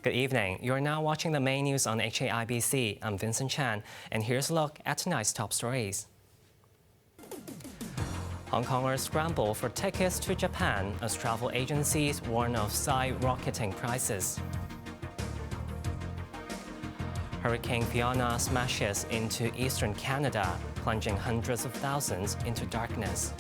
Good evening. You're now watching the main news on HKIBC. I'm Vincent Chan, and here's a look at tonight's top stories. Hongkongers scramble for tickets to Japan as travel agencies warn of skyrocketing prices. Hurricane Fiona smashes into eastern Canada, plunging hundreds of thousands into darkness.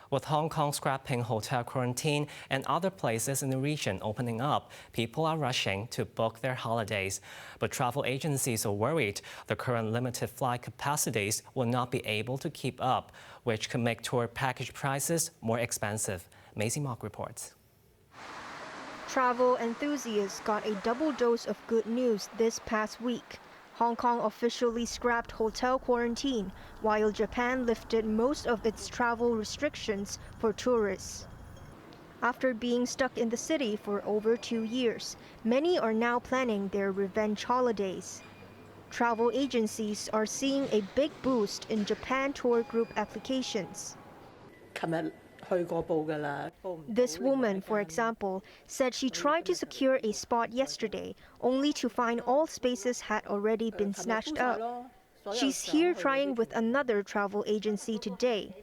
With Hong Kong scrapping hotel quarantine and other places in the region opening up, people are rushing to book their holidays. But travel agencies are worried the current limited flight capacities will not be able to keep up, which could make tour package prices more expensive. Maisie Mock reports. Travel enthusiasts got a double dose of good news this past week. Hong Kong officially scrapped hotel quarantine, while Japan lifted most of its travel restrictions for tourists. After being stuck in the city for over 2 years, many are now planning their revenge holidays. Travel agencies are seeing a big boost in Japan tour group applications. This woman, for example, said she tried to secure a spot yesterday, only to find all spaces had already been snatched up. She's here trying with another travel agency today.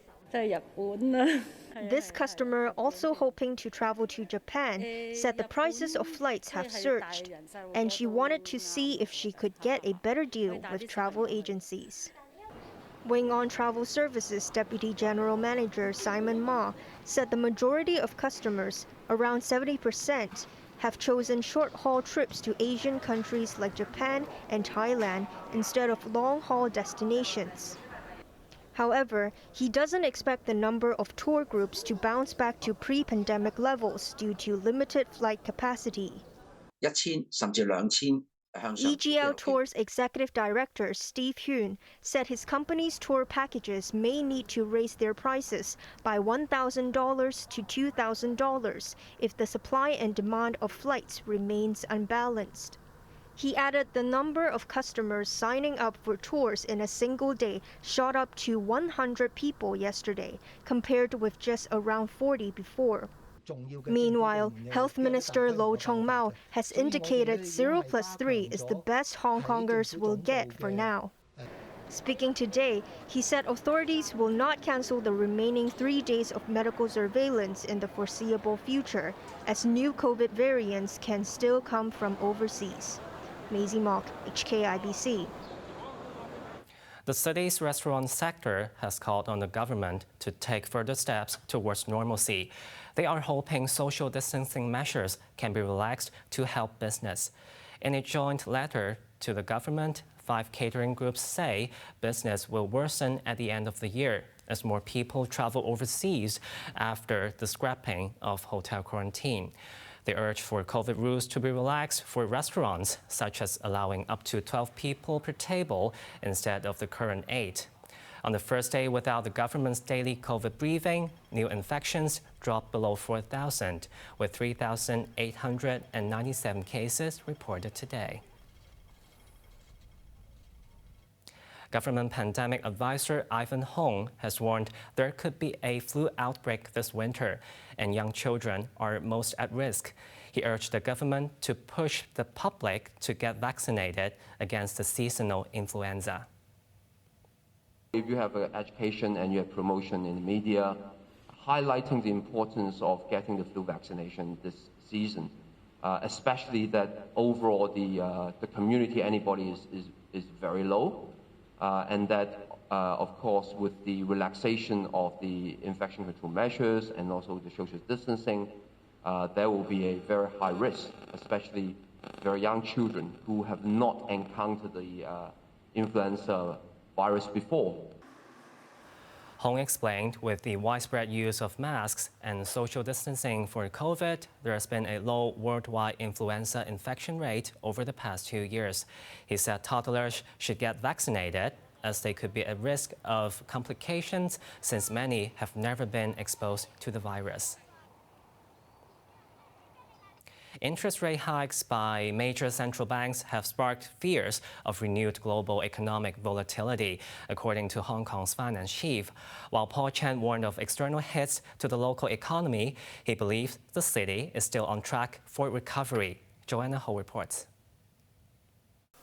This customer, also hoping to travel to Japan, said the prices of flights have surged, and she wanted to see if she could get a better deal with travel agencies. Wing On Travel Services Deputy General Manager Simon Ma said the majority of customers, around 70%, have chosen short-haul trips to Asian countries like Japan and Thailand instead of long-haul destinations. However, he doesn't expect the number of tour groups to bounce back to pre-pandemic levels due to limited flight capacity. EGL Tours Executive Director Steve Hune said his company's tour packages may need to raise their prices by $1,000 to $2,000 if the supply and demand of flights remains unbalanced. He added the number of customers signing up for tours in a single day shot up to 100 people yesterday, compared with just around 40 before. Meanwhile, Health Minister Lo Chong-mao has indicated 0+3 is the best Hong Kongers will get for now. Speaking today, he said authorities will not cancel the remaining 3 days of medical surveillance in the foreseeable future, as new COVID variants can still come from overseas. Maisie Mock, HKIBC. The city's restaurant sector has called on the government to take further steps towards normalcy. They are hoping social distancing measures can be relaxed to help business. In a joint letter to the government, 5 catering groups say business will worsen at the end of the year as more people travel overseas after the scrapping of hotel quarantine. They urge for COVID rules to be relaxed for restaurants, such as allowing up to 12 people per table instead of the current 8. On the first day without the government's daily COVID briefing, new infections dropped below 4,000, with 3,897 cases reported today. Government pandemic advisor Ivan Hong has warned there could be a flu outbreak this winter, and young children are most at risk. He urged the government to push the public to get vaccinated against the seasonal influenza. If you have education and you have promotion in the media, highlighting the importance of getting the flu vaccination this season, especially that overall the community antibody is very low. And that, of course, with the relaxation of the infection control measures and also the social distancing, there will be a very high risk, especially very young children who have not encountered the influenza virus before. Hong explained with the widespread use of masks and social distancing for COVID, there has been a low worldwide influenza infection rate over the past 2 years. He said toddlers should get vaccinated as they could be at risk of complications since many have never been exposed to the virus. Interest rate hikes by major central banks have sparked fears of renewed global economic volatility, according to Hong Kong's finance chief. While Paul Chan warned of external hits to the local economy, he believes the city is still on track for recovery. Joanna Ho reports.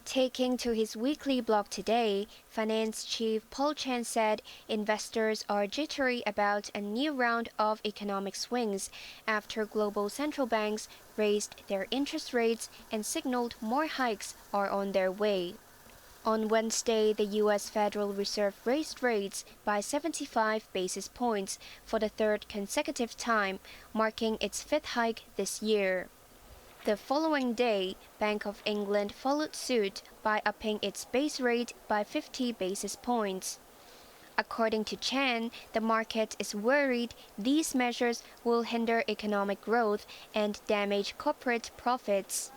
Taking to his weekly blog today, Finance Chief Paul Chan said investors are jittery about a new round of economic swings after global central banks raised their interest rates and signaled more hikes are on their way. On Wednesday, the U.S. Federal Reserve raised rates by 75 basis points for the third consecutive time, marking its fifth hike this year. The following day, Bank of England followed suit by upping its base rate by 50 basis points. According to Chan, the market is worried these measures will hinder economic growth and damage corporate profits.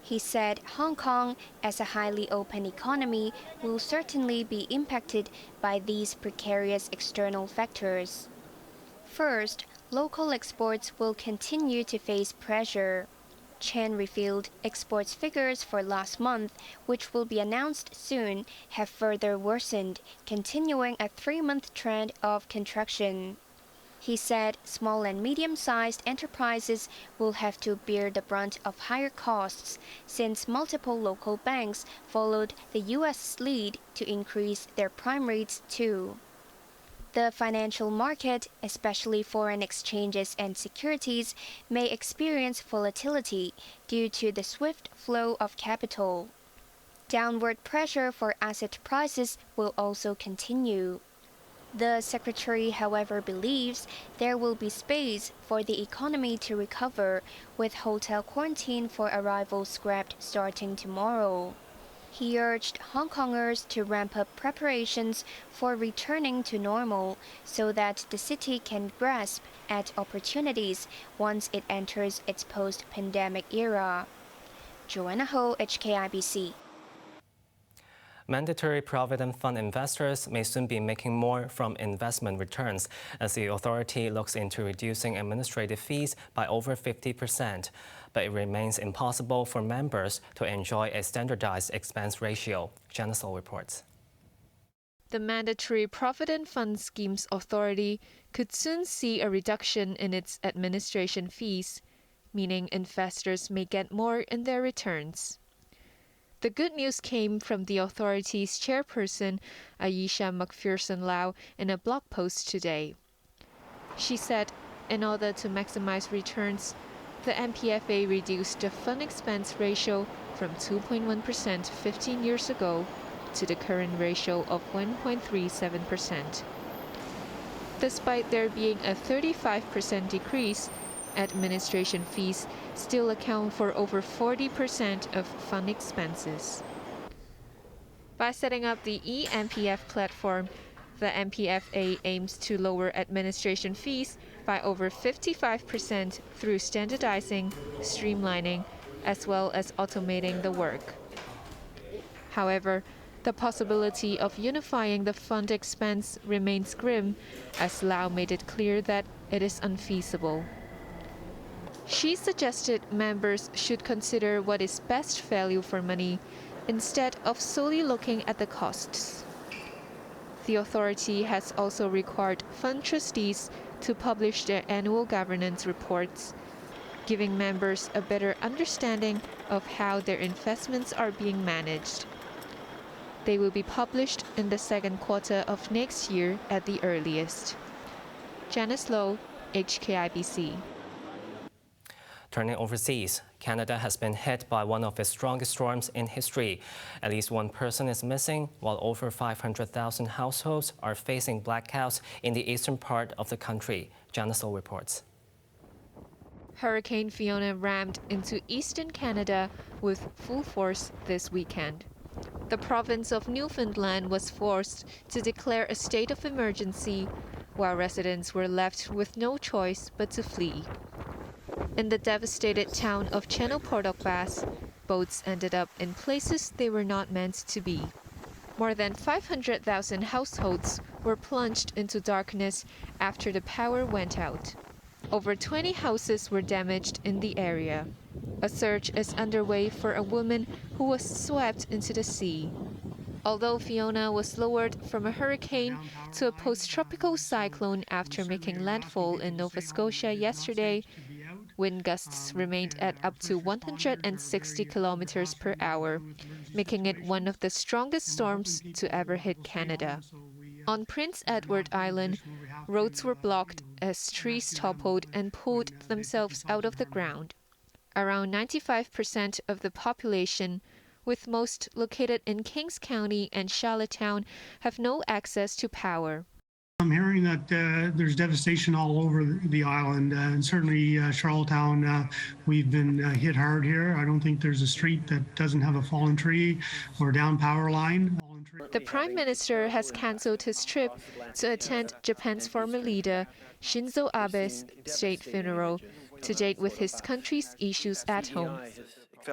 He said Hong Kong, as a highly open economy, will certainly be impacted by these precarious external factors. First, local exports will continue to face pressure. Chan revealed exports figures for last month, which will be announced soon, have further worsened, continuing a 3-month trend of contraction. He said small and medium-sized enterprises will have to bear the brunt of higher costs since multiple local banks followed the U.S.'s lead to increase their prime rates too. The financial market, especially foreign exchanges and securities, may experience volatility due to the swift flow of capital. Downward pressure for asset prices will also continue. The secretary, however, believes there will be space for the economy to recover, with hotel quarantine for arrivals scrapped starting tomorrow. He urged Hongkongers to ramp up preparations for returning to normal so that the city can grasp at opportunities once it enters its post-pandemic era. Joanna Ho, HKIBC. Mandatory Provident Fund investors may soon be making more from investment returns as the authority looks into reducing administrative fees by over 50%. But it remains impossible for members to enjoy a standardized expense ratio. Janice Lo reports. The Mandatory Provident Fund Schemes Authority could soon see a reduction in its administration fees, meaning investors may get more in their returns. The good news came from the authority's chairperson, Aisha McPherson-Lau, in a blog post today. She said, in order to maximize returns, the MPFA reduced the fund expense ratio from 2.1% 15 years ago to the current ratio of 1.37%. Despite there being a 35% decrease, administration fees still account for over 40% of fund expenses. By setting up the eMPF platform, the MPFA aims to lower administration fees by over 55% through standardizing, streamlining, as well as automating the work. However, the possibility of unifying the fund expense remains grim, as Lau made it clear that it is unfeasible. She suggested members should consider what is best value for money instead of solely looking at the costs. The authority has also required fund trustees to publish their annual governance reports, giving members a better understanding of how their investments are being managed. They will be published in the second quarter of next year at the earliest. Janice Lo, HKIBC. Turning overseas, Canada has been hit by one of its strongest storms in history. At least one person is missing, while over 500,000 households are facing blackouts in the eastern part of the country. Janice Lo reports. Hurricane Fiona rammed into eastern Canada with full force this weekend. The province of Newfoundland was forced to declare a state of emergency, while residents were left with no choice but to flee. In the devastated town of Channel Port-au-Basque, boats ended up in places they were not meant to be. More than 500,000 households were plunged into darkness after the power went out. Over 20 houses were damaged in the area. A search is underway for a woman who was swept into the sea. Although Fiona was lowered from a hurricane to a post-tropical cyclone after making landfall in Nova Scotia yesterday, Wind gusts remained at up to 160 kilometers per hour, making it one of the strongest storms to ever hit Canada. On Prince Edward Island, roads were blocked as trees toppled and pulled themselves out of the ground. Around 95% of the population, with most located in Kings County and Charlottetown, have no access to power. I'm hearing that there's devastation all over the island, and certainly Charlottetown, we've been hit hard here. I don't think there's a street that doesn't have a fallen tree or down power line. The Prime Minister has cancelled his trip to attend Japan's former leader, Shinzo Abe's state funeral, to date with his country's issues at home.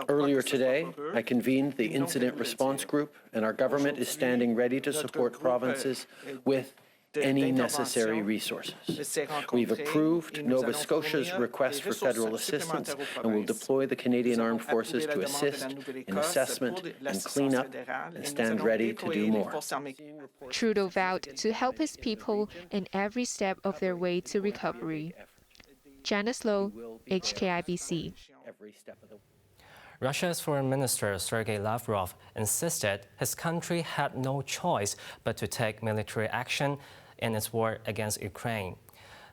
Earlier today, I convened the Incident Response Group, and our government is standing ready to support provinces with any necessary resources. We've approved Nova Scotia's request for federal assistance and will deploy the Canadian Armed Forces to assist in assessment and cleanup and stand ready to do more. Trudeau vowed to help his people in every step of their way to recovery. Janice Lowe, HKIBC. Russia's Foreign Minister Sergei Lavrov insisted his country had no choice but to take military action in its war against Ukraine.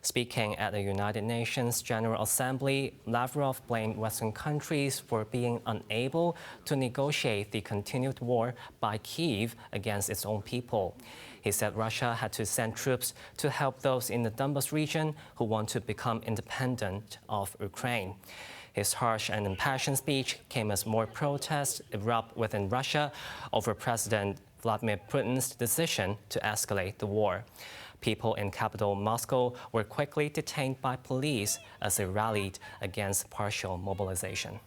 Speaking at the United Nations General Assembly, Lavrov blamed Western countries for being unable to negotiate the continued war by Kyiv against its own people. He said Russia had to send troops to help those in the Donbas region who want to become independent of Ukraine. His harsh and impassioned speech came as more protests erupt within Russia over President Vladimir Putin's decision to escalate the war. People in capital Moscow were quickly detained by police as they rallied against partial mobilization.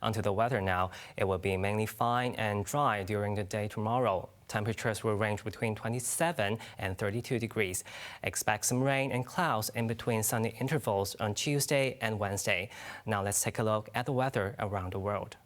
Onto the weather now. It will be mainly fine and dry during the day tomorrow. Temperatures will range between 27 and 32 degrees. Expect some rain and clouds in between sunny intervals on Tuesday and Wednesday. Now let's take a look at the weather around the world.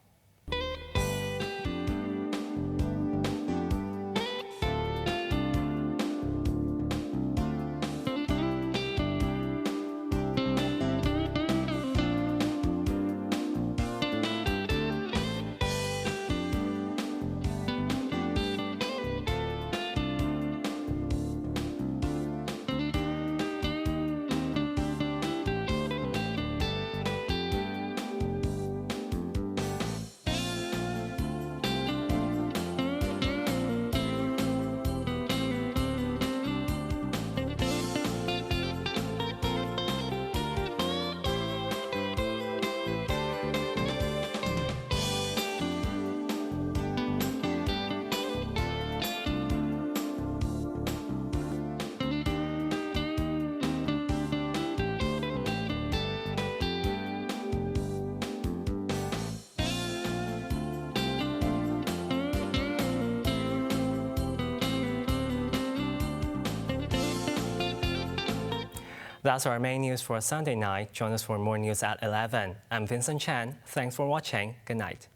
That's our main news for Sunday night. Join us for more news at 11. I'm Vincent Chan. Thanks for watching. Good night.